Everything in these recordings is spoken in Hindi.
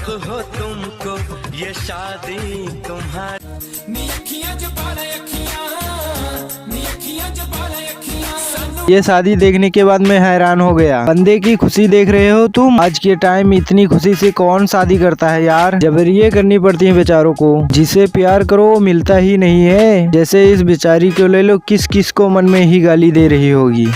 शौक हो तुमको ये शादी तुम्हारी। ये शादी देखने के बाद मैं हैरान हो गया। बंदे की खुशी देख रहे हो तुम? आज के टाइम इतनी खुशी से कौन शादी करता है यार। जबरिये करनी पड़ती है बेचारों को। जिसे प्यार करो वो मिलता ही नहीं है। जैसे इस बेचारी को ले लो, किस किस को मन में ही गाली दे रही होगी।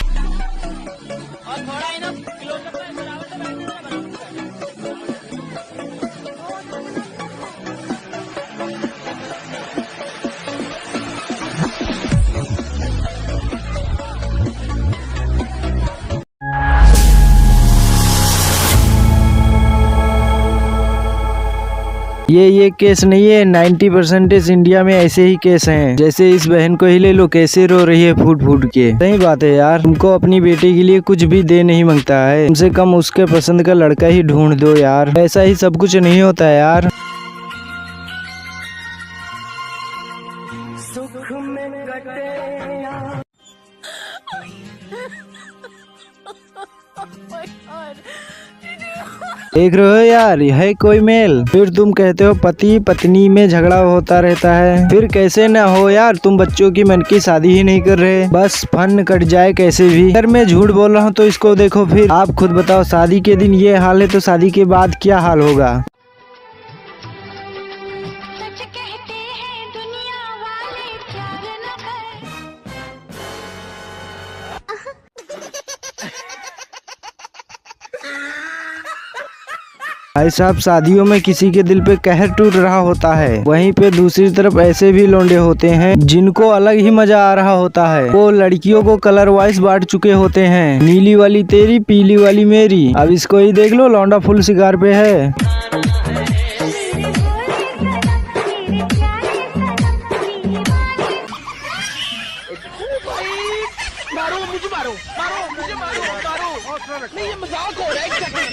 ये केस नहीं है, 90% इंडिया में ऐसे ही केस हैं। जैसे इस बहन को ही ले लो, कैसे रो रही है फूट फूट के। सही बात है यार, तुमको अपनी बेटी के लिए कुछ भी दे नहीं मांगता है, कम से कम उसके पसंद का लड़का ही ढूंढ दो यार। ऐसा ही सब कुछ नहीं होता है यार। सुख में कटे देख रहे हो यार, है कोई मेल? फिर तुम कहते हो पति पत्नी में झगड़ा होता रहता है। फिर कैसे ना हो यार, तुम बच्चों की मन की शादी ही नहीं कर रहे, बस फन कट जाए कैसे भी। अगर मैं झूठ बोल रहा हूँ तो इसको देखो। फिर आप खुद बताओ, शादी के दिन ये हाल है तो शादी के बाद क्या हाल होगा। भाई साहब, शादियों में किसी के दिल पे कहर टूट रहा होता है, वहीं पे दूसरी तरफ ऐसे भी लौंडे होते हैं जिनको अलग ही मजा आ रहा होता है। वो लड़कियों को कलर वाइज बांट चुके होते हैं, नीली वाली तेरी, पीली वाली मेरी। अब इसको ही देख लो, लौंडा फुल शिकार पे है।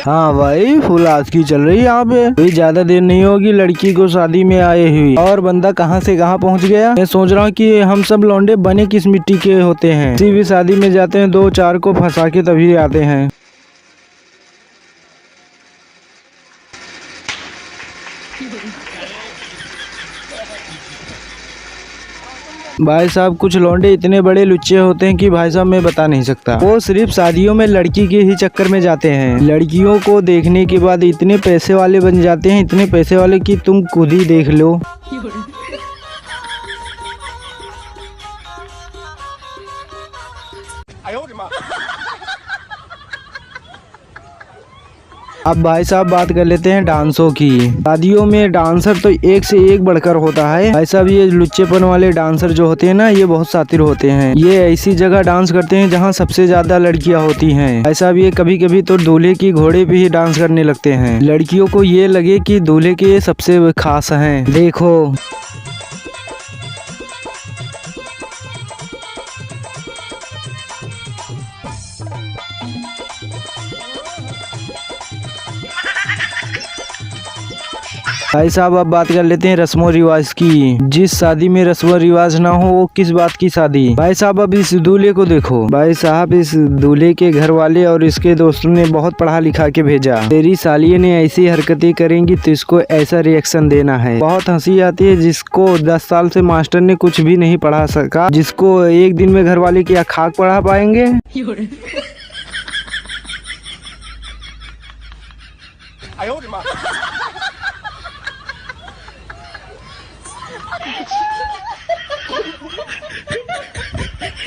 हाँ भाई, फुल आज की चल रही है यहाँ पे। कोई ज्यादा देर नहीं होगी लड़की को शादी में आए हुई, और बंदा कहाँ से कहाँ पहुँच गया। मैं सोच रहा हूँ कि हम सब लौंडे बने किस मिट्टी के होते हैं। किसी भी शादी में जाते हैं, 2-4 को फंसा के तभी आते हैं। भाई साहब, कुछ लौंडे इतने बड़े लुच्चे होते हैं कि भाई साहब मैं बता नहीं सकता। वो सिर्फ शादियों में लड़की के ही चक्कर में जाते हैं। लड़कियों को देखने के बाद इतने पैसे वाले बन जाते हैं, इतने पैसे वाले कि तुम खुद ही देख लो। अब भाई साहब बात कर लेते हैं डांसों की। शादियों में डांसर तो एक से एक बढ़कर होता है। भाई साहब, ये लुच्चेपन वाले डांसर जो होते हैं ना, ये बहुत शातिर होते हैं। ये ऐसी जगह डांस करते हैं जहाँ सबसे ज्यादा लड़कियाँ होती हैं। भाई साहब, ये कभी कभी तो दूल्हे की घोड़े पे ही डांस करने लगते हैं। लड़कियों को ये लगे कि दूल्हे के सबसे खास हैं। देखो भाई साहब, अब बात कर लेते हैं रस्मों रिवाज की। जिस शादी में रस्मों रिवाज ना हो वो किस बात की शादी। भाई साहब, अब इस दूल्हे को देखो। भाई साहब, इस दूल्हे के घर वाले और इसके दोस्तों ने बहुत पढ़ा लिखा के भेजा। तेरी सालिये ने ऐसी हरकतें करेंगी तो इसको ऐसा रिएक्शन देना है। बहुत हंसी आती है जिसको 10 साल से मास्टर ने कुछ भी नहीं पढ़ा सका, जिसको एक दिन में घर वाले क्या खाक पढ़ा पाएंगे।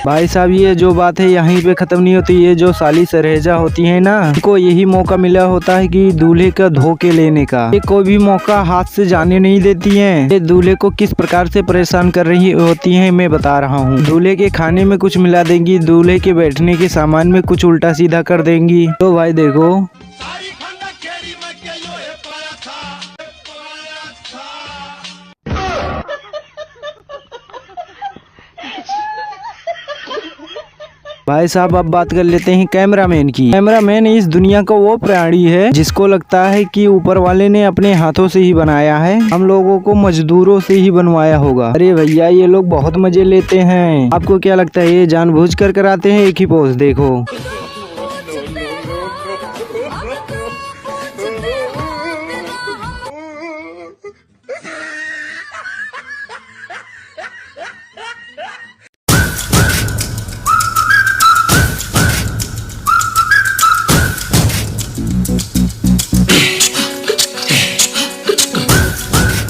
भाई साहब, ये जो बात है यहीं पे खत्म नहीं होती। ये जो साली सरहेजा होती है ना, इनको यही मौका मिला होता है कि दूल्हे का धोखे लेने का। ये कोई भी मौका हाथ से जाने नहीं देती हैं। ये दूल्हे को किस प्रकार से परेशान कर रही होती हैं मैं बता रहा हूँ। दूल्हे के खाने में कुछ मिला देंगी, दूल्हे के बैठने के सामान में कुछ उल्टा सीधा कर देंगी। तो भाई देखो, भाई साहब, अब बात कर लेते हैं कैमरामैन की। कैमरामैन इस दुनिया का वो प्राणी है जिसको लगता है कि ऊपर वाले ने अपने हाथों से ही बनाया है, हम लोगों को मजदूरों से ही बनवाया होगा। अरे भैया, ये लोग बहुत मजे लेते हैं। आपको क्या लगता है ये जानबूझकर कराते हैं? एक ही पोज देखो। है।